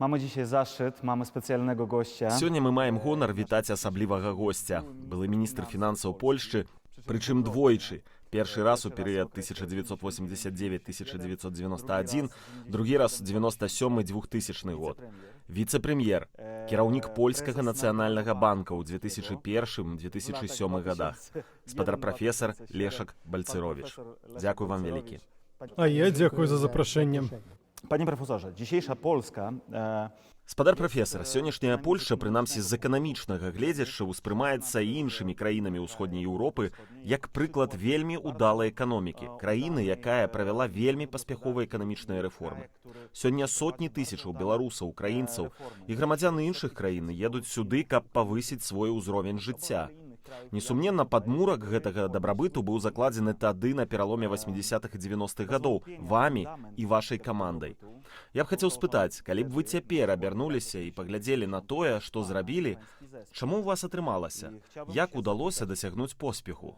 Mamy dzisiaj zaszczyt, mamy specjalnego gościa. Сёння мы маем гонар вітаць асаблівага госця. Былы міністр фінансаў Польшчы, прычым двойчы. Першы раз у перыяд 1989-1991, другі раз 97-2000 год. Віцэ-прэм'ер, кіраўнік польскага нацыянальнага банка ў 2001-2007 годах. Спадар прафесар Лешак Бальцыровіч. Дзякуй вам вялікі. А я дзякую за запрашэнне. Panie profesorze, dzisiejsza Polska... Спадар прафесар, сённяшняя Польшча, прынамсі з эканамічнага гледзяшча, успрымаецца іншымі краінамі ўсходняй Еўропы як прыклад вельмі удалай эканомікі, краіны, якая правяла вельмі паспяховыя эканамічныя рэформы. Сёння сотні тысячаў беларусаў, украінцаў і грамадзян іншых краін едуць сюды, каб павысіць свой узровень жыцця. Несумненна, падмурак гэтага дабрабыту быў закладзены тады на пераломе 80-х і 90-х гадоў вамі і вашай камандай. Я б хацеў спытаць, калі б вы цяпер абярнуліся і паглядзелі на тое, што зрабілі, чаму ў вас атрымалася? Як удалося дасягнуць поспеху?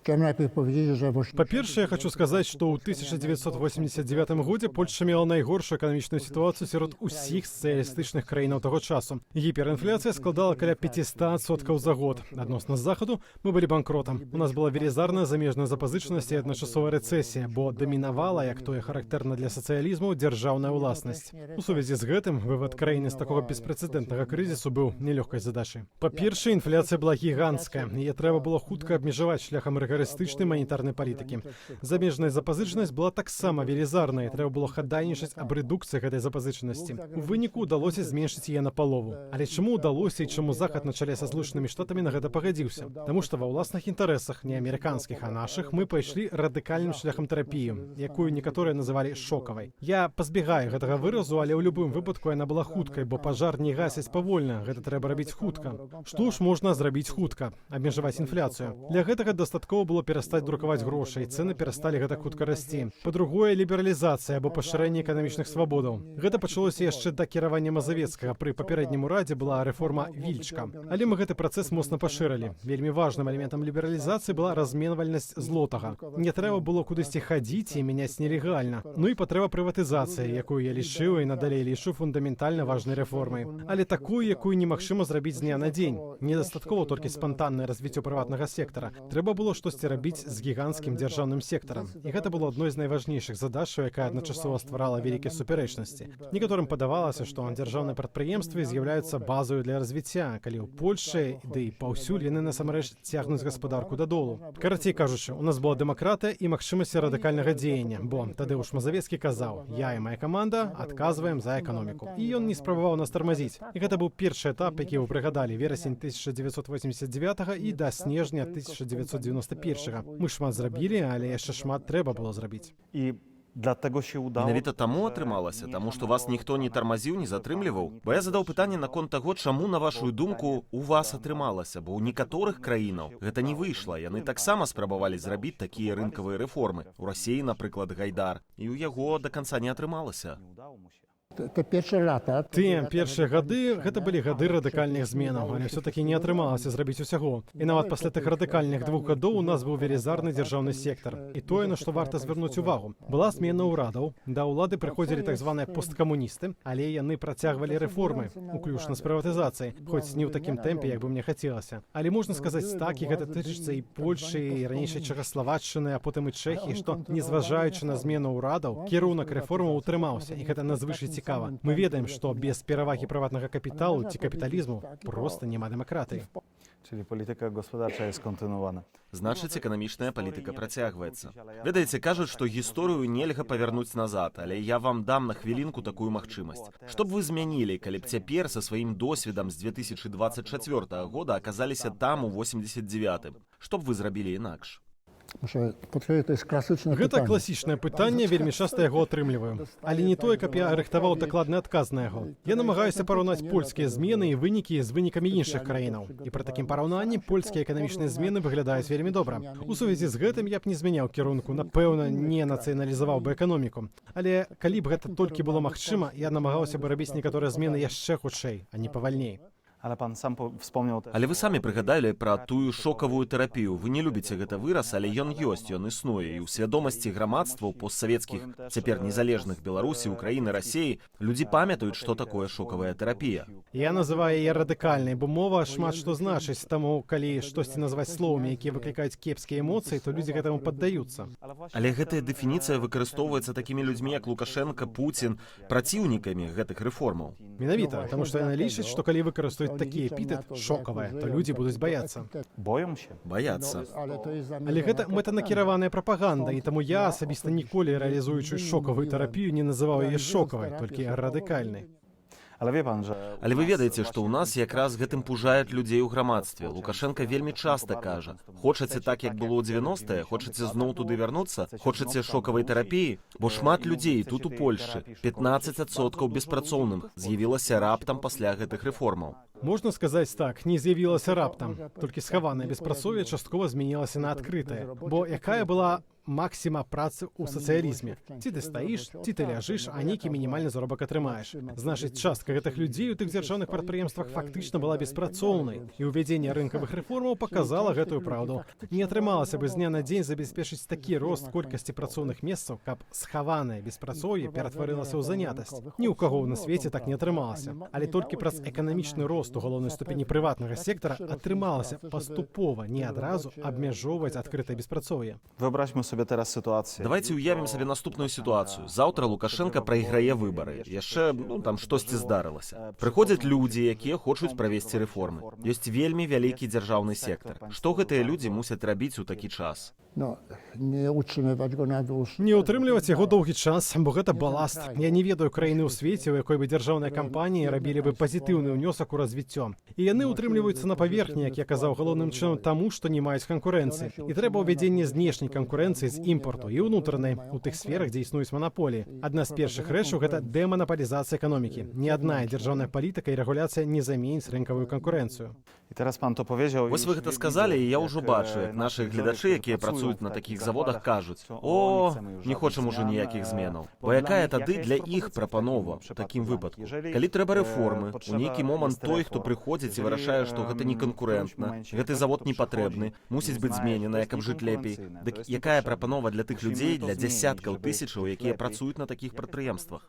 Па-першае, я хочу сказаць, што ў 1989 годзе Польшча мела найгоршую эканамічную сітуацыю сярод усіх сацыялістычных краінаў таго часу. Гіперінфляцыя складала каля 500% за год. Адносна з захаду мы былі банкротам. У нас была велізарная замежная запазычанасць і адначасовая рэцэсія, бо дамінавала, як тое характэрна для сацыялізму, дзяржаўная ўласнасць. У сувязі з гэтым вывад краіны з такога беспрэцэдэнтнага крызісу быў нелёгкай задачай. Па-першае, інфляцыя была гіганцкая. Яе трэба было хутка абмежаваць шляхам рыгарыстычнай манетарнай палітыкі. Замежная запазычанасць была таксама велізарнай, трэба было хадайнічаць аб рэдукцыі гэтай запазычанасці. У выніку ўдалося зменшыць яе напалову. Але чаму ўдалося і чаму Захад на чале са Злучанымі Штатамі на гэта пагадзіўся? Таму што ва ўласных інтарэсах, не амерыканскіх, а нашых, мы пайшлі радыкальным шляхам тэрапію, якую некаторыя называлі шокавай. Я пазбегаю гэтага выразу, але ў любым выпадку яна была хуткай, бо пажар не гасяць павольна, гэта трэба рабіць хутка. Што ж можна зрабіць хутка? Абмежаваць інфляцыю. Для гэтага дастаткова было перастаць друкаваць грошы, і цэны перасталі гэтак хутка расці. Па-другое, лібералізацыя або пашырэнне эканамічных свабодаў. Гэта пачалося яшчэ да кіравання Мазавецкага. Пры папярэднім урадзе была рэформа Вільчка. Але мы гэты працэс моцна пашырылі. Вельмі важным элементам лібералізацыі была разменвальнасць злотага. Не трэба было кудысьці хадзіць і мяняць нелегальна. Ну і патрэба прыватызацыі, якую я лічыў і надалей лічу фундаментальна важнай рэформай. Але такую, якую немагчыма зрабіць з дня на дзень. Недастаткова толькі спантаннае развіццё прыватнага сектара. Трэба было штосьці рабіць з гіганцкім дзяржаўным сектарам. І гэта было адной з найважнейшых задачаў, якая адначасова стварала вялікія супярэчнасці. Некаторым падавалася, што дзяржаўныя прадпрыемствы з'яўляюцца базаю для развіцця, калі ў Польшчы, ды і паўсюль яны насамрэч цягнуць гаспадарку дадолу. Карацей кажучы, у нас была дэмакратыя і магчымасць радыкальнага дзеяння, бо Тадеуш Мазавецкі казаў: "Я і моя каманда адказваем за эканоміку". І ён не спрабаваў нас тармазіць. І гэта быў першы этап, які вы прыгадалі, верасень 1989 і да снежня 1991. Мы шмат зрабілі, але яшчэ шмат трэба было зрабіць. I dlatego się udało... Менавіта таму атрымалася, таму што вас ніхто не тармазіў, не затрымліваў. Бо я задаў пытанне наконт таго, чаму, на вашую думку, у вас атрымалася, бо ў некаторых краінаў гэта не выйшла. Яны таксама спрабавалі зрабіць такія рынкавыя рэформы. У Расіі, напрыклад, Гайдар. І ў яго да канца не атрымалася. Тыя першыя гады гэта былі гады радыкальных зменаў, але ўсё-такі не атрымалася зрабіць усяго. І нават пасля тых радыкальных 2 гадоў у нас быў велізарны дзяржаўны сектар. І тое, на што варта звярнуць увагу. Была змена ўрадаў, да ўлады прыходзілі так званыя посткамуністы, але яны працягвалі рэформы, уключна з прыватызацыяй, хоць не ў такім тэмпе, як бы мне хацелася. Але можна сказаць так, і гэта тычыцца і Польшчы, і ранейшай Чэхаславаччыны, а потым і Чэхіі, што, незважаючы на змену ўрадаў, кірунак рэформаў утрымаўся, і гэта надзвычай цікава. Мы ведаем, што без перавагі прыватнага капіталу ці капіталізму проста няма дэмакратыі. Czyli polityka gospodarcza jest kontynuowana. Значыць, эканамічная палітыка працягваецца. Ведаеце, кажуць, што гісторыю нельга павярнуць назад, але я вам дам на хвілінку такую магчымасць. Што б вы змянілі, калі б цяпер са сваім досведам з 2024 года аказаліся там у 89-м? Што б вы зрабілі інакш? Гэта класічнае пытанне, вельмі часта яго атрымліваю. Але не тое, каб я рыхтаваў дакладны адказ на яго. Я намагаюся параўнаць польскія змены і вынікі з вынікамі іншых краінаў. І пры такім параўнанні польскія эканамічныя змены выглядаюць вельмі добра. У сувязі з гэтым я б не змяняў кірунку, напэўна, не нацыяналізаваў бы эканоміку. Але калі б гэта толькі было магчыма, я намагаўся бы рабіць некаторыя змены яшчэ хутчэй, а не павальней. Ale pan sam wspomniał też... Але вы самі прыгадалі пра тую шокавую тэрапію. Вы не любіце гэта выраз, але ён ёсць, ён існуе. І ў свядомасці грамадства ў постсавецкіх, цяпер незалежных Беларусі, Украіны, Расіі, людзі памятаюць, што такое шокавая тэрапія. Я называю яе радыкальнай, бо мова шмат што значыць, таму калі штосьці назваць словамі, якія выклікаюць кепскія эмоцыі, то людзі гэтаму паддаюцца. Але гэтая дэфініцыя выкарыстоўваецца такімі людзьмі, як Лукашенко, Пуцін, праціўнікамі гэтых рэформаў. Менавіта, таму што яна лічыць, што калі выкарыстаюць такі эпітэт шокавае, то людзі будуць баяцца. Boją się. Баяцца. Але гэта мэтанакіраваная прапаганда, і таму я асабіста ніколі рэалізуючы шокавую тэрапію не называў яе шокавай, толькі радыкальнай. Ale wie pan, że... Але вы ведаеце, што ў нас якраз гэтым пужаюць людзей у грамадстве. Лукашенко вельмі часта кажа: хочаце так, як было ў 90-е, хочаце зноў туды вярнуцца, хочаце шокавай тэрапіі? Бо шмат людзей тут у Польшчы, 15% беспрацоўных, з'явілася раптам пасля гэтых рэформаў. Можна сказаць так, не з'явілася раптам, толькі схаванае беспрацоўе часткова змянілася на адкрытае. Бо якая была максіма працы ў сацыялізме? Ці ты стаіш, ці ты ляжыш, а нейкі мінімальны заробак атрымаеш. Значыць, частка гэтых людзей у тых дзяржаўных прадпрыемствах фактычна была беспрацоўнай, і ўвядзенне рынкавых рэформаў показала гэтую праўду. Не атрымалася бы з дня на дзень забяспечыць такі рост колькасці працоўных месцаў, каб схаванае беспрацоўе ператварылася ў занятасць. Ні ў каго на свеце так не атрымалася. Але толькі праз эканамічны рост у галоўнай ступені прыватнага сектара атрымалася паступова, не адразу абмяжоўваць адкрытае беспрацоўе. Wyobraźmy sobie teraz sytuację. Давайте уявім сабе наступную сітуацыю. Заўтра Лукашенко прайграе выбары. Яшчэ, там штосьці здарылася. Прыходзяць людзі, якія хочуць правесці рэформы. Ёсць вельмі вялікі дзяржаўны сектар. Што гэтыя людзі мусяць рабіць у такі час? Nie utrzymywać go na dłuższy. Не ўтрымліваць яго доўгі час, бо гэта баласт. Я не ведаю краіны ў свеце, у якой бы дзяржаўныя кампаніі рабілі бы пазітыўны ўнёсак у развіццё. І яны ўтрымліваюцца на паверхні, як я казаў, галоўным чынам таму, што не маюць канкурэнцыі. І трэба ўвядзенне знешняй канкурэнцыі з імпарту і ўнутранай у тых сферах, дзе існуюць манаполіі. Адна з першых рэчаў гэта дэманапалізацыя эканомікі. Ні адна дзяржаўная палітыка і рэгуляцыя не заменіць рынкавую канкурэнцыю. I teraz pan to powiedział... Вось вы гэта сказалі, і я ўжо бачу, як нашы гледачы, якія працуюць на такіх заводах, кажуць: «О, не хочам ужо ніякіх зменаў». Бо якая тады для іх прапанова ў такім выпадку? Калі трэба рэформы, у нейкі момант той, хто прыходзіць і вырашае, што гэта не канкурэнтна, гэты завод не патрэбны, мусіць быць змененая, каб жыць лепей. Дык якая прапанова для тых людзей, для дзясяткаў тысячаў, якія працуюць на такіх прадпрыемствах?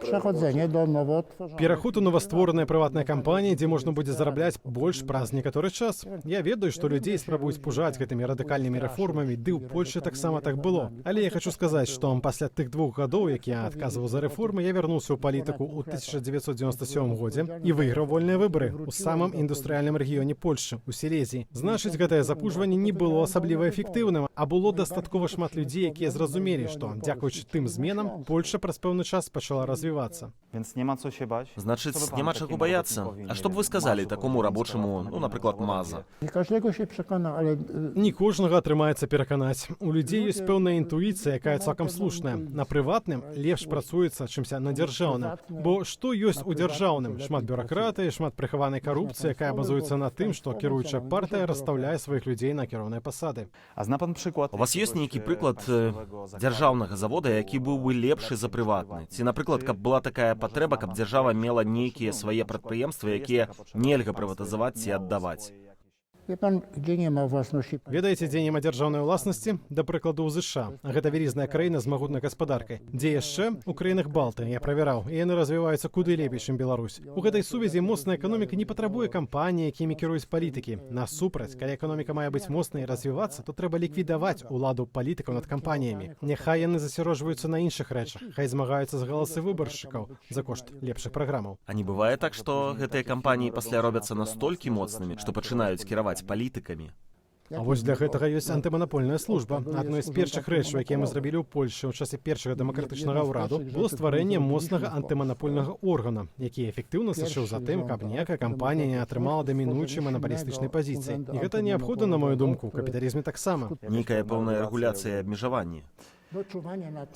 Przechodzenie do nowo odtworzonych. Пераход у новаствораныя прыватныя кампаніі, дзе можна будзе зарабляць больш праз некаторы час. Я ведаю, што людзей спрабуюць пужаць гэтымі радыкальнымі рэформамі, ды ў Польшчы таксама так было. Але я хочу сказаць, што пасля тых 2 гадоў, як я адказваў за рэформы, я вярнуўся ў палітыку ў 1997 годзе і выйграў вольныя выбары ў самым індустрыяльным рэгіёне Польшчы, у Сілезіі. Значыць, гэтае запужванне не было асабліва эфектыўным, а было дастаткова шмат людзей, якія зразумелі, што, дзякуючы тым зменам, Польшча праз пэўны час пачала развівацца. Więc nie ma co się bać. Значыць, няма чаго баяцца. А што б вы сказалі такому рабочаму, напрыклад, Маза? Nie każdego się przekona, ale Не кожнага атрымаецца пераканаць. У людзей ёсць пэўная інтуіцыя, якая цалкам слушная. На прыватным лепш працуецца, чымся на дзяржаўным. Бо што ёсць у дзяржаўным? Шмат бюракратыі, шмат прыхаванай карупцыі, якая базуецца на тым, што кіруючая партыя расстаўляе сваіх людзей на кіроўныя пасады. A zna pan przykład... У вас ёсць нейкі прыклад дзяржаўнага завода, які быў бы лепшы за прыватны? Ці, напрыклад, каб была такая патрэба, каб дзяржава мела нейкія свае прадпрыемствы, якія нельга прыватызаваць ці аддаваць? wie pan, gdzie nie ma własności. Ведаеце, дзе няма дзяржаўнай уласнасці? Да прыкладу, ў ЗША. Гэта вялізная краіна з магутнай гаспадаркай. Дзе яшчэ? У краінах Балты, я правяраў, і яны развіваюцца куды лепей, чым Беларусь. У гэтай сувязі моцная эканоміка не патрабуе кампаніі, якімі кіруюць палітыкі. Насупраць, калі эканоміка мае быць моцнай і развівацца, то трэба ліквідаваць уладу палітыкаў над кампаніямі. Няхай яны засярожваюцца на іншых рэчах, хай змагаюцца з галасы выбаршчыкаў за кошт лепшых праграмаў. А не бывае так, што гэтыя кампаніі пасля робяцца настолькі моцнымі, што пачынаюць кіраваць палітыкамі? А вось для гэтага ёсць антыманапольная служба. Адной з першых рэчаў, якія мы зрабілі ў Польшчы ў часе першага дэмакратычнага ўраду, было стварэнне моцнага антыманапольнага органа, які эфектыўна сачыў за тым, каб ніякая кампанія не атрымала дамінуючай манапалістычнай пазіцыі. І гэта неабходна, на маю думку, у капіталізме таксама. Нейкая пэўная рэгуляцыя і абмежаванні.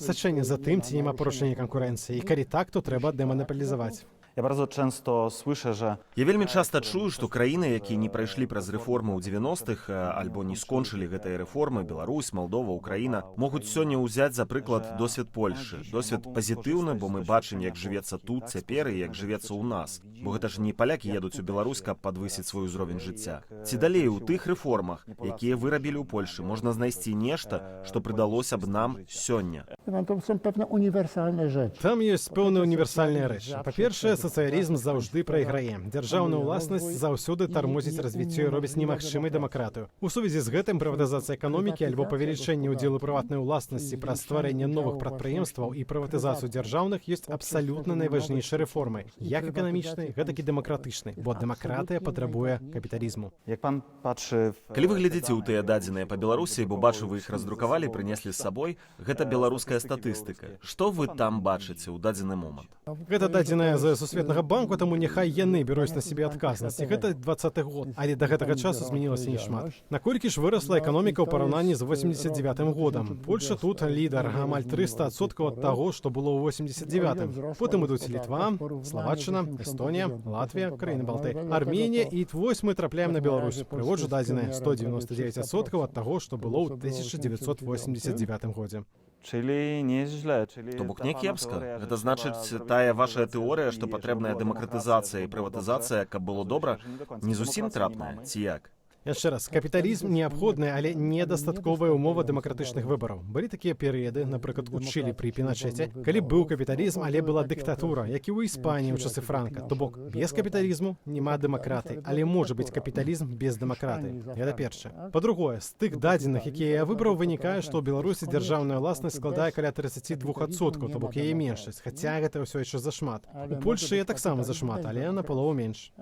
Сачэнне за тым, ці няма парушэння канкурэнцыі, і калі так, то трэба дэманапалізаваць. Ja bardzo często słyszę, że Я вельмі часта чую, што краіны, якія не прайшлі праз рэформы ў 90-х альбо не скончылі гэтыя рэформы, Беларусь, Малдова, Украіна, могуць сёння ўзяць, за прыклад, досвед Польшы. Досвед пазітыўны, бо мы бачым, як жывецца тут цяпер і як жывецца ў нас. Бо гэта ж не палякі едуць у Беларусь, каб падвысіць свой узровень жыцця. Ці далей у тых рэформах, якія вырабілі ў Польшы, можна знайсці нешта, што прыдалося б нам сёння. To są pewne uniwersalne rzeczy. Там ёсць пэўная універсальная рэч. Па-першае, сацыялізм заўжды прайграе. Дзяржаўная ўласнасць заўсёды тармозіць развіццё і робіць немагчымай дэмакратыю. У сувязі з гэтым прыватызацыя эканомікі альбо павелічэнне ўдзелу прыватнай уласнасці праз стварэнне новых прадпрыемстваў і прыватызацыю дзяржаўных ёсць абсалютна найважнейшай рэформай, як эканамічнай, гэтак і дэмакратычнай, бо дэмакратыя патрабуе капіталізму. jak pan patrzy w... Калі вы глядзіце ў тыя дадзеныя па Беларусі, бо бачу, вы іх раздрукавалі, прынеслі з сабой, гэта беларуская статыстыка. Што вы там бачыце ў дадзены момант? Гэта дадзеная з сусветнага банку, таму няхай яны бяруць на сябе адказнасць. І гэта 20-й год, але да гэтага часу змянілася нешмат. Наколькі ж вырасла эканоміка ў параўнанні з 89-м годам? Польша тут лідар, амаль 300% ад таго, што было ў 89-м. Потым ідуць Літва, Словаччына, Эстонія, Латвія, краіны Балты, Арменія, і вось мы трапляем на Беларусь. Прыводжу дадзеныя 199% ад таго, што было ў 1989 годзе. Czyli nieźle, czyli... То бок не кепска. Гэта значыць, тая ваша тэорыя, што патрэбная дэмакратызацыя і прыватызацыя, каб было добра, не зусім трапная, ці як? Яшчэ раз, капіталізм неабходная, але недастатковая ўмова дэмакратычных выбараў. Былі такія перыяды, напрыклад, у Чылі пры Піначэце, калі быў капіталізм, але была дыктатура, як і ў Іспаніі ў часы Франка. То бок, без капіталізму няма дэмакратыі, але можа быць капіталізм без дэмакратыі. Гэта першае. Па-другое, з тых дадзеных, якія я выбраў, вынікае, што ў Беларусі дзяржаўная ўласнасць складае каля 32%, то бок яе меншасць, хаця гэта ўсё яшчэ зашмат. У Польшы я таксама зашмат, але на палову менш.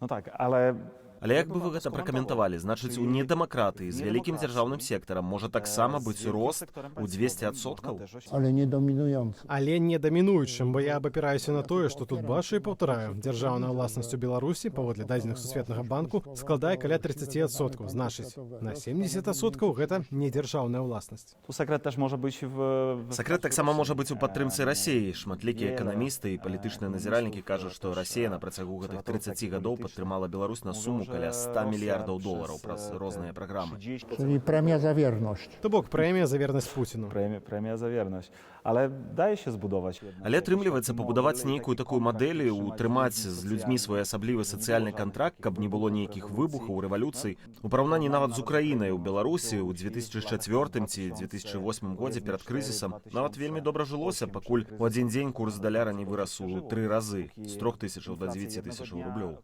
No tak, ale Але як бы вы гэта пракаментавалі? Значыць, у недэмакратыі з вялікім дзяржаўным сектарам можа таксама быць рост у 200%? Ale nie dominujący. Але не дамінуючым, бо я абапіраюся на тое, што тут бачу і паўтараю. Дзяржаўная ўласнасць у Беларусі, паводле дадзеных сусветнага банку, складае каля 30%. Значыць, на 70% гэта не дзяржаўная ўласнасць. tu sekret też może być w... Сакрэт таксама можа быць у падтрымцы Расіі. Шматлікія эканамісты і палітычныя назіральнікі кажуць, што Расія на працягу гэтых 30 гадоў падтрымала Беларусь на суму каля $100 мільярдаў праз розныя праграмы. Czyli premia za wierność. То бок прэмія за вернасць Пуціну. Premia za wierność. Ale daje się zbudować. Але атрымліваецца пабудаваць нейкую такую мадэль, утрымаць з людзьмі своеасаблівы сацыяльны кантракт, каб не было нейкіх выбухаў, рэвалюцый. У параўнанні нават з Украінай у Беларусі ў 2004 ці 2008 годзе перад крызісам нават вельмі добра жылося, пакуль у адзін дзень курс даляра не вырас у 3 разы, з 3000 до 9000 рублёў.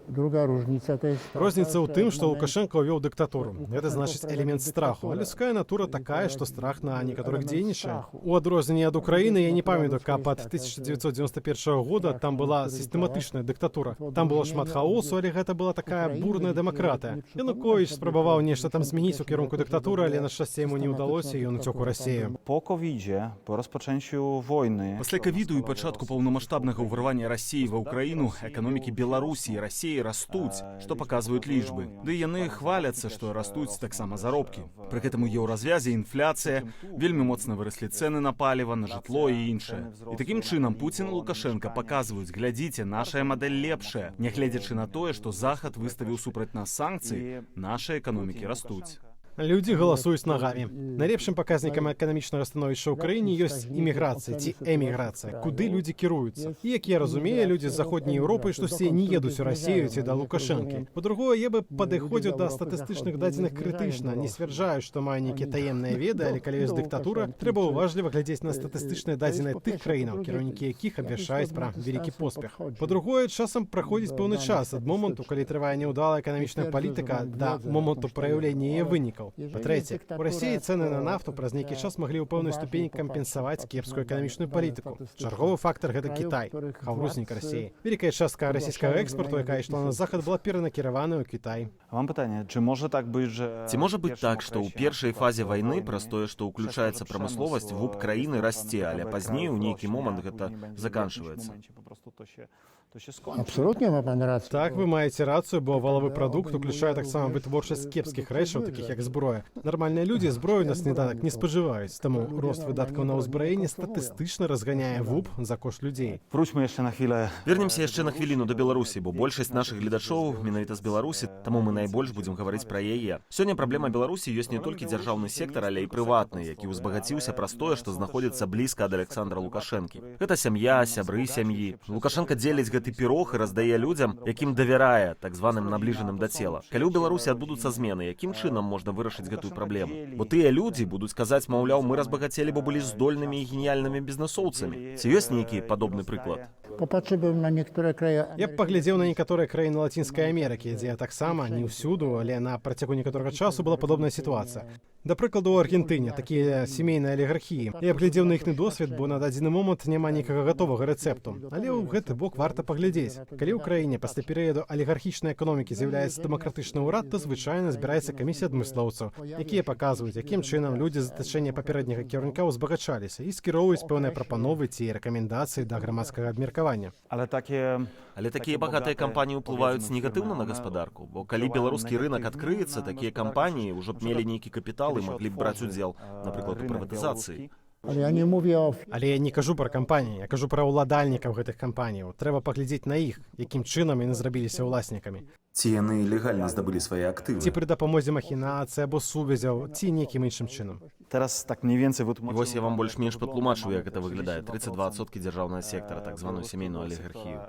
Druga różnica to jest... Розніца ў тым, што Лукашенко ўвёў дыктатуру. Гэта значыць элемент страху. А людская натура такая, што страх на некаторых дзейнічае. У адрозненне ад Украіны я не памятаю, каб ад 1991 года там была сістэматычная дыктатура. Там было шмат хаосу, але гэта была такая бурная дэмакратыя. Януковіч спрабаваў нешта там змяніць у кірунку дыктатуры, але на шчасце яму не ўдалося, і ён уцёк у Расію. Po COVID-zie, po rozpoczęciu wojny... Пасля ковіду і пачатку паўнамаштабнага ўварвання Расіі ва ўкраіну эканомікі Беларусі і Расіі растуць, што паказваюць лічбы. Ды яны хваляцца, што растуць таксама заробкі. Пры гэтым у еўразвязе інфляцыя, вельмі моцна выраслі цэны на паліва, на жытло і іншае. І такім чынам Пуцін і Лукашенко паказваюць: глядзіце, нашая мадэль лепшая. Нягледзячы на тое, што Захад выставіў супраць нас санкцыі, нашы эканомікі растуць. Людзі галасуюць нагамі. Найлепшым паказнікам эканамічнага становішча ў краіне ёсць іміграцыя ці эміграцыя, куды людзі кіруюцца. І, як я разумею, людзі з заходняй Еўропы штосьці не едуць у Расію ці да Лукашэнкі. Па-другое, я бы падыходзіў да статыстычных дадзеных крытычна, не сцвярджаю, што маю нейкія таемныя веды, але калі ёсць дыктатура, трэба ўважліва глядзець на статыстычныя дадзеныя тых краінаў, кіраўнікі якіх абвяшчаюць пра вялікі поспех. Па-другое, часам праходзіць пэўны час ад моманту, калі трывае няўдалая эканамічная палітыка, да моманту праяўлення яе вынікаў. Па-трэцяе, у Расіі цэны на нафту праз нейкі час маглі ў пэўнай ступені кампенсаваць кепскую эканамічную палітыку. Чарговы фактар гэта Кітай, хаўрузнік Расіі. Вялікая частка расійскага экспарту, якая ішла на захад, была перанакіравана ў Кітай. Mam pytanie, czy może tak być, że... Ці можа быць так, што ў першай фазе вайны праз тое, што ўключаецца прамысловасць, вуп краіны расце, але пазней у нейкі момант гэта заканчваецца? Po prostu to się to się skończy. Absolutnie ma pan rację. Так, ви маєте рацію, бо валовий продукт уключає так само витворчість кепських речей, таких як зброя. Нормальні люди зброю на сніданок не споживають, тому рост видатків на озброєння статистично розганяє ВУП за кошт людей. Wróćmy jeszcze na chwilę. Вернемся яшчэ на хвіліну да Беларусі, бо большасць нашых гледачоў менавіта з Беларусі, таму мы найбольш будзем гаварыць пра яе. Сёння праблема Беларусі ёсць не толькі дзяржаўны сектар, але і прыватны, які ўзбагаціўся праз тое, што знаходзіцца блізка ад Александра Лукашэнкі. Гэта сям'я, сябры сям'і. Лукашенко дзеліць гэты пірог і раздае людзям, якім давярае, так званым набліжаным да цела. Калі ў Беларусі адбудуцца змены, якім чынам можна вырашыць гэтую праблему? Бо тыя людзі будуць казаць, маўляў, мы разбагацелі, бо былі здольнымі і геніяльнымі бізнесоўцамі. Ці ёсць нейкі падобны прыклад? Popatrzyłbym na niektóre kraje. Я б паглядзеў на некаторыя краіны Лацінскай Амерыкі, дзе таксама не ўсюду, але на працягу некаторага часу была падобная сітуацыя. Да прыкладу, у Аргентыне такія сямейныя алігархіі. Я б глядзеў на іхны досвед, бо на дадзены момант няма нейкага гатовага рэцэпту. Але ў гэты бок варта паглядзець. Калі ў краіне пасля перыяду алігархічнай эканомікі з'яўляецца дэмакратычны ўрад, то звычайна збіраецца камісія адмыслоўцаў, якія паказваюць, якім чынам людзі з затачэння папярэдняга кіраўніка ўзбагачаліся і скіроўваюць пэўныя прапановы ці рэкамендацыі да грамадскага абмеркавання. Ale такія багатыя кампаніі ўплываюць негатыўна на гаспадарку, бо калі беларускі рынак адкрыецца, такія кампаніі ўжо б мелі нейкі капітал і маглі б браць удзел, напрыклад, у прыватызацыі. Ale ja nie mówię o Але я не кажу пра кампаніі, я кажу пра ўладальнікаў гэтых кампаніяў. Трэба паглядзець на іх, якім чынам яны зрабіліся ўласнікамі. Ці яны легальна здабылі свае актывы? Ці пры дапамозе махінацыі або сувязяў, ці нейкім іншым чынам. Teraz tak mniej więcej І wytłumaczyłem. вось я вам больш-менш патлумачу, як гэта выглядае. 32% дзяржаўнага сектара, так званую сямейную алігархію.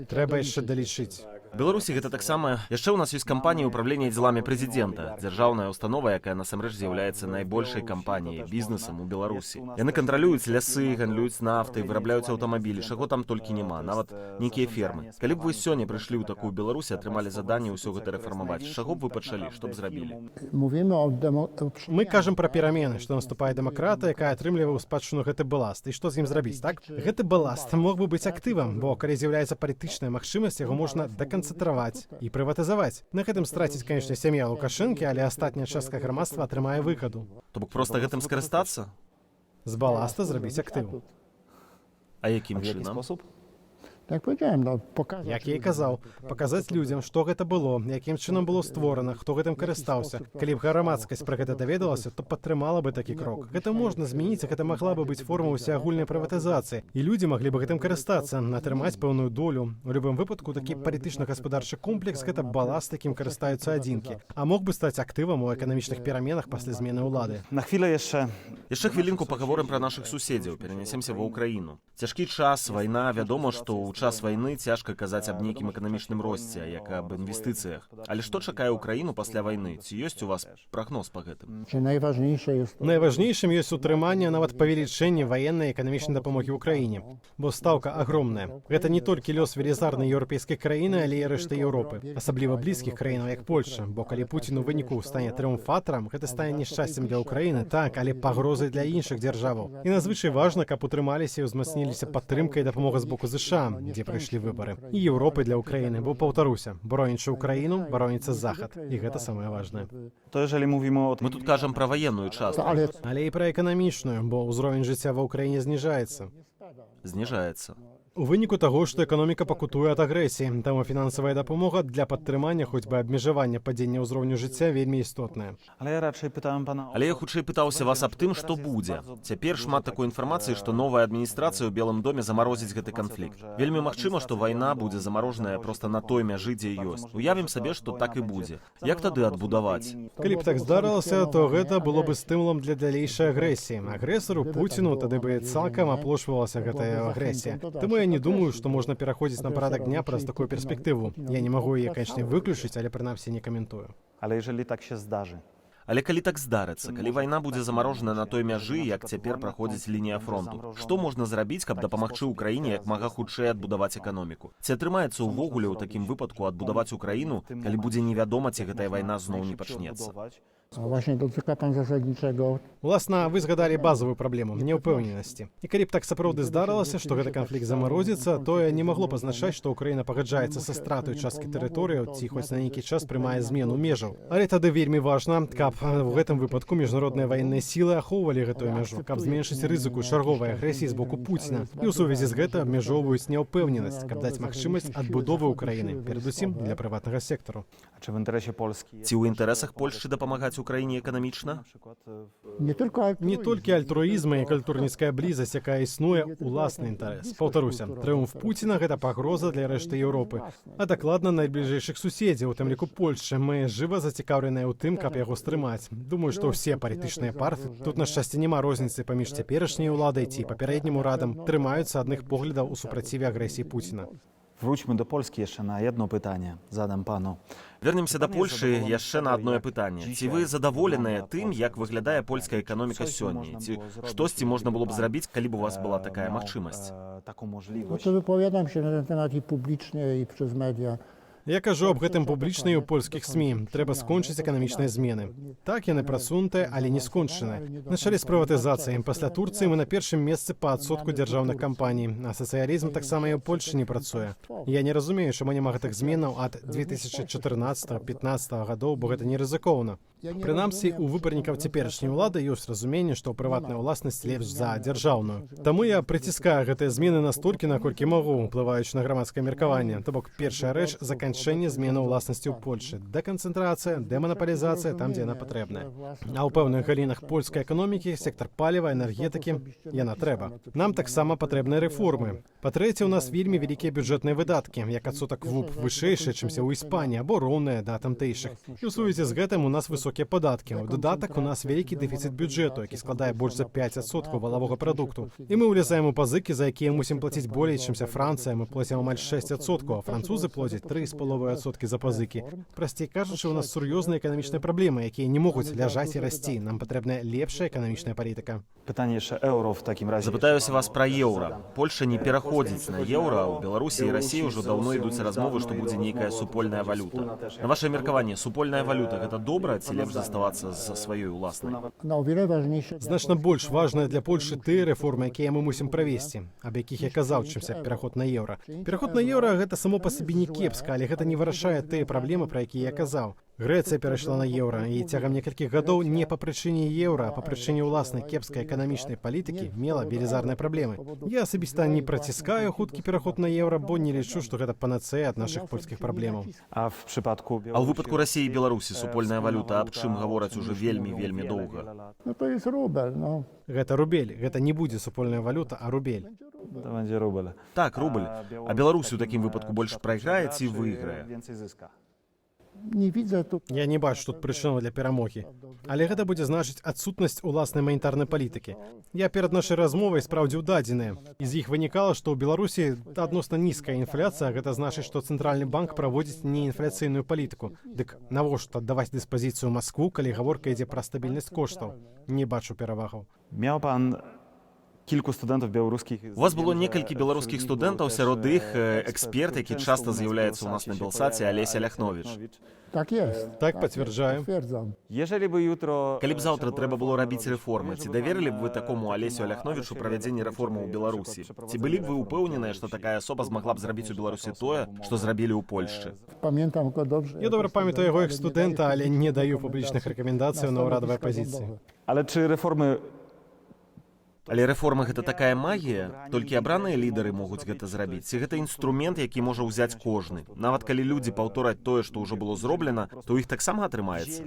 Трэба яшчэ далічыць. Беларусі гэта таксама. Яшчэ ў нас ёсць кампанія ўправлення дзеламі прэзідэнта, дзяржаўная установа, якая насамрэч з'яўляецца найбольшай кампаніяй, бізнесам у Беларусі. Яны кантралююць лясы, гандлююць нафтай, вырабляюць аўтамабілі, чаго там толькі няма, нават нейкія фермы. Калі б вы сёння прыйшлі ў такую Беларусь, атрымалі заданне ўсё гэта рэфармаваць, з чаго б вы пачалі, што б зрабілі? mówimy o Мы кажам пра перамены, што наступае дэмакратыя, якая атрымлівае ў спадчыну гэты баласт. І што з ім зрабіць, так? Гэты баласт мог бы быць актывам, бо калі з'яўляецца палітычная магчымасць, яго можна даканцэнтраваць і прыватызаваць. На гэтым страціць, канечне, сям'я Лукашэнкі, але астатняя частка грамадства атрымае выгаду. То бок проста гэтым скарыстацца? З баласта зрабіць актыў. А якім W jaki чынам? sposób? tak jak powiedziałem, no, pokazać. Як я і казаў, паказаць людзям, што гэта было, якім чынам было створана, хто гэтым карыстаўся. Калі б грамадскасць пра гэта даведалася, то падтрымала бы такі крок. Гэта можна змяніць, гэта магла бы быць форма ўсеагульнай прыватызацыі. І людзі маглі бы гэтым карыстацца, атрымаць пэўную долю. У любым выпадку такі палітычна-гаспадарчы комплекс гэта баласт, якім карыстаюцца адзінкі, а мог бы стаць актывам у эканамічных пераменах пасля змены ўлады. Na chwilę jeszcze. Яшчэ хвілінку пагаворым пра нашых суседзяў, перанесемся ва ўкраіну. Цяжкі час, вайна, вядома, што ў час вайны цяжка казаць аб нейкім эканамічным росце, як аб інвестыцыях. Але што чакае ўкраіну пасля вайны? Ці ёсць у вас прагноз па гэтым? Czy najważniejsze jest to, Найважнейшым ёсць утрыманне, нават павелічэнне ваеннай і эканамічнай дапамогі ўкраіне, бо стаўка агромная. Гэта не толькі лёс велізарнай еўрапейскай краіны, але і рэшты Еўропы, асабліва блізкіх краінаў, як Польшча, бо калі Пуцін у выніку стане трыумфатарам, гэта стане нешчасцем для ўкраіны, так, але пагрозай для іншых дзяржаваў. І надзвычай важна, каб утрымаліся і ўзмацніліся падтрымка і дапамога з боку ЗША, дзе прайшлі выбары, і Еўропы для ўкраіны, бо, паўтаруся, бароніцца ўкраіну, бароніцца захад, і гэта самае важнае. To jeżeli mówimy o Мы тут кажам пра ваенную частку. ale Але і пра эканамічную, бо ўзровень жыцця ва ўкраіне зніжаецца. Зніжаецца. У выніку таго, што эканоміка пакутуе ад агрэсіі, таму фінансавая дапамога для падтрымання хоць бы абмежавання падзення ўзроўню жыцця вельмі істотная. Ale ja raczej pytałem pana o... Але я хутчэй пытаўся вас аб тым, што будзе. Цяпер шмат такой інфармацыі, што новая адміністрацыя ў Белым доме замарозіць гэты канфлікт. Вельмі магчыма, што вайна будзе замарожаная проста на той мяжы, дзе ёсць. Уявім сабе, што так і будзе. Як тады адбудаваць? Калі б так здарылася, то гэта было бы стымулам для далейшай агрэсіі. Агрэсару Пуціну тады бы цалкам аплошвалася гэтая агрэсія. Таму я не думаю, што можна пераходзіць на парадак дня праз такую перспектыву. Я не магу яе, канечне, выключыць, але прынамсі не каментую. Ale jeżeli tak się zdarzy. Але калі так здарыцца, калі вайна будзе замарожана на той мяжы, як цяпер праходзіць лінія фронту, што можна зрабіць, каб дапамагчы ўкраіне як мага хутчэй адбудаваць эканоміку? Ці атрымаецца ўвогуле ў такім выпадку адбудаваць Украіну, калі будзе невядома, ці гэтая вайна зноў не пачнецца? A właśnie dotyka pan zasadniczego. Уласна, вы згадалі базовую праблему няўпэўненасці. І калі б так сапраўды здарылася, што гэты канфлікт замарозіцца, тое не магло б азначаць, што Украіна пагаджаецца са стратай часткі тэрыторыяў ці хоць на нейкі час прымае змену межаў. Але тады вельмі важна, каб у гэтым выпадку міжнародныя ваенныя сілы ахоўвалі гэтую мяжу, каб зменшыць рызыку чарговай агрэсіі з боку Пуціна. І ў сувязі з гэтым абмяжоўваюць няўпэўненасць, каб даць магчымасць адбудовы ўкраіны, перадусім для прыватнага сектару. A czy w interesie Polski Ці ў інтарэсах Польшчы дапамагаць Украіне эканамічна? na przykład Nie tylko Не толькі альтруізм і культурніцкая блізасць, якая існуе, уласны інтарэс. Паўтаруся, трыумф Пуціна гэта пагроза для рэшты Еўропы, а дакладна найбліжэйшых суседзяў, у тым ліку Польшчы. Мы жыва зацікаўленыя ў тым, каб яго стрымаць. Думаю, што ўсе палітычныя партыі, тут на шчасце няма розніцы паміж цяперашняй уладай ці папярэднім урадам, трымаюцца адных поглядаў у супраціве агрэсіі Пуціна. Wróćmy do Polski jeszcze na jedno pytanie. Zadam panu. Вернемся да Польшы яшчэ на адное пытанне. Ці вы задаволеныя тым, як выглядае польская эканоміка сёння? Ці штосьці можна было б зрабіць, калі б у вас была такая магчымасць? Taką no możliwość. to wypowiadam się na ten temat i publicznie, i przez media. Я кажу аб гэтым публічна і ў польскіх СМІ. Трэба скончыць эканамічныя змены. Так, яны прасунутыя, але не скончаны. На чале з прыватызацыяй пасля Турцыі мы на першым месцы па адсотку дзяржаўных кампаній, а сацыялізм таксама і ў Польшы не працуе. Я не разумею, чаму няма гэтых зменаў ад 2014-15 гадоў, бо гэта не рызыкоўна. Прынамсі, у выбарнікаў цяперашняй улады ёсць разуменне, што прыватная ўласнасць лепш за дзяржаўную. Таму я прыціскаю гэтыя змены настолькі, наколькі магу, уплываючы на грамадскае меркаванне. То бок, першая рэч — заканчэнне змены ўласнасці ў Польшы. Дэканцэнтрацыя, дэманапалізацыя там, дзе яна патрэбная. А ў пэўных галінах польскай эканомікі, сектар паліва, энергетыкі, яна трэба. Нам таксама патрэбныя рэформы. Па-трэцяе, у нас вельмі вялікія бюджэтныя выдаткі, як адсотак ВУП вышэйшы, чымся ў Іспаніі, або роўныя да тамтэйшых. І ў сувязі з гэтым у нас высокія падаткі. У дадатак у нас вялікі дэфіцыт бюджэту, які складае больш за 5% валавога прадукту. І мы ўлезаем у пазыкі, за якія мусім плаціць болей, чымся Францыя. Мы плацім амаль 6%, а французы плацяць 3,5% за пазыкі. Прасцей кажучы, у нас сур'ёзныя эканамічныя праблемы, якія не могуць ляжаць і расці. Нам патрэбная лепшая эканамічная палітыка. Pytanie jeszcze euro w takim razie. Запытаюся вас пра еўра. Польша не пераходзіць на еўра, у Беларусі і Расіі ўжо даўно ідуць размовы, што будзе нейкая супольная валюта. На ваше меркаванне, супольная валюта гэта добра ці лепш заставацца за сваёй уласнай? No, o wiele ważniejsze. Значна больш важная для Польшы тыя рэформы, якія мы мусім правесці, аб якіх я казаў, чымся пераход на еўра. Пераход на еўра гэта само па сабе не кепска, але гэта не вырашае тыя праблемы, пра якія я казаў. Грэцыя перайшла на еўра, і цягам некалькіх гадоў не па прычыне еўра, а па прычыне ўласнай кепскай эканамічнай палітыкі мела велізарныя праблемы. Я асабіста не праціскаю хуткі пераход на еўра, бо не лічу, што гэта панацэя ад нашых польскіх праблемаў. A w przypadku А ў выпадку Расіі і Беларусі супольная валюта аб чым гавораць ужо вельмі доўга? No to jest rubel, no. Гэта рубель, гэта не будзе супольная валюта, а рубель. To będzie rubel. Так, рубль. А Беларусь у такім выпадку больш прайграе ці выйграе? Więcej zyska. Nie widzę tu. Я не бачу тут прычынаў для перамогі. Але гэта будзе значыць адсутнасць уласнай манетарнай палітыкі. Я перад нашай размовай спраўдзіў дадзеныя. З іх вынікала, што ў Беларусі адносна нізкая інфляцыя, гэта значыць, што цэнтральны банк праводзіць неінфляцыйную палітыку. Дык навошта аддаваць дыспазіцыю Маскву, калі гаворка ідзе пра стабільнасць коштаў? Не бачу перавагаў. Miał pan kilku studentów białoruskich. У вас было некалькі беларускіх студэнтаў, сярод іх эксперт, які часта з'яўляецца ў нас на Белсаце, Алеся Ляхновіч. Tak jest. Так, пацвярджаю. Potwierdzam. Jeżeli by jutro Калі б заўтра трэба было рабіць рэформы, ці даверылі б вы такому Алесю Ляхновічу правядзенне рэформаў у Беларусі? Ці былі б вы ўпэўненыя, што такая асоба змагла б зрабіць у Беларусі тое, што зрабілі ў Польшчы? Pamiętam go dobrze. Я добра памятаю яго як студэнта, але не даю публічных рэкамендацыяў на ўрадавай пазіцыі. Ale czy reformy Але рэформа гэта такая магія, толькі абраныя лідары могуць гэта зрабіць. Ці гэта інструмент, які можа ўзяць кожны. Нават калі людзі паўтораць тое, што ўжо было зроблена, то ў іх таксама атрымаецца.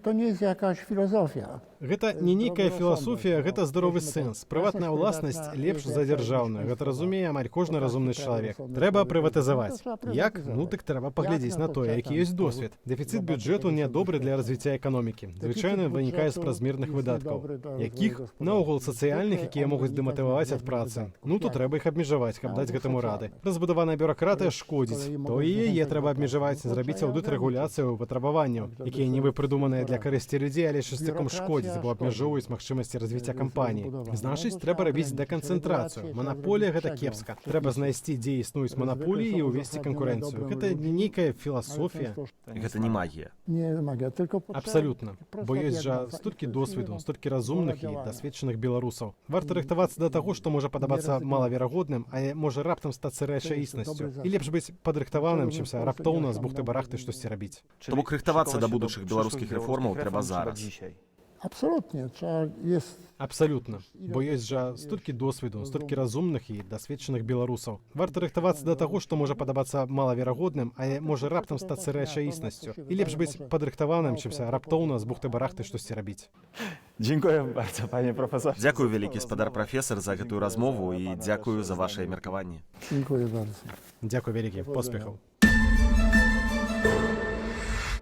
To nie jest jakaś filozofia. Гэта не нейкая філасофія, гэта здаровы сэнс. Прыватная ўласнасць лепш за дзяржаўную. Гэта разумее амаль кожны разумны чалавек. Трэба прыватызаваць. Як? Ну так трэба паглядзець на тое, які ёсць досвед. Дэфіцыт бюджэту нядобры для развіцця эканомікі. Звычайна вынікае з празмерных выдаткаў, якіх наогул сацыяльна нелегальных, якія могуць дэматываваць ад працы. Ну то трэба іх абмежаваць, каб даць гэтаму рады. Разбудаваная бюракратыя шкодзіць, то і яе трэба абмежаваць, зрабіць аўдыт рэгуляцыю патрабаванняў, якія нібы прыдуманыя для карысці людзей, але шчасціком шкодзяць, бо абмяжоўваюць магчымасці развіцця кампаніі. Значыць, трэба рабіць дэканцэнтрацыю. Манаполія гэта кепска. Трэба знайсці, дзе існуюць манаполіі і ўвесці канкурэнцыю. Гэта не нейкая філасофія. Гэта не магія. Nie wymaga, tylko Абсалютна. Бо ёсць жа столькі досведу, столькі разумных і дасведчаных беларусаў. Варта рыхтавацца да таго, што можа падабацца малаверагодным, а можа раптам стацца рэчаіснасцю. І лепш быць падрыхтаваным, чымся раптоўна з бухты-барахты штосьці рабіць. То бок рыхтавацца да будучых беларускіх рэформаў трэба зараз. absolutnie. Jest Абсалютна. Бо ёсць жа столькі досведу, столькі разумных і дасведчаных беларусаў. Варта рыхтавацца да таго, што можа падабацца малаверагодным, а можа раптам стацца рэчаіснасцю. І лепш быць падрыхтаваным, чымся раптоўна з бухты-барахты штосьці рабіць. Dziękuję bardzo, panie profesorze. Дзякую, вялікі спадар прафесар, за гэтую размову і дзякую за вашае меркаванне. dziękuję bardzo. Дзякуй вялікі. Поспехаў.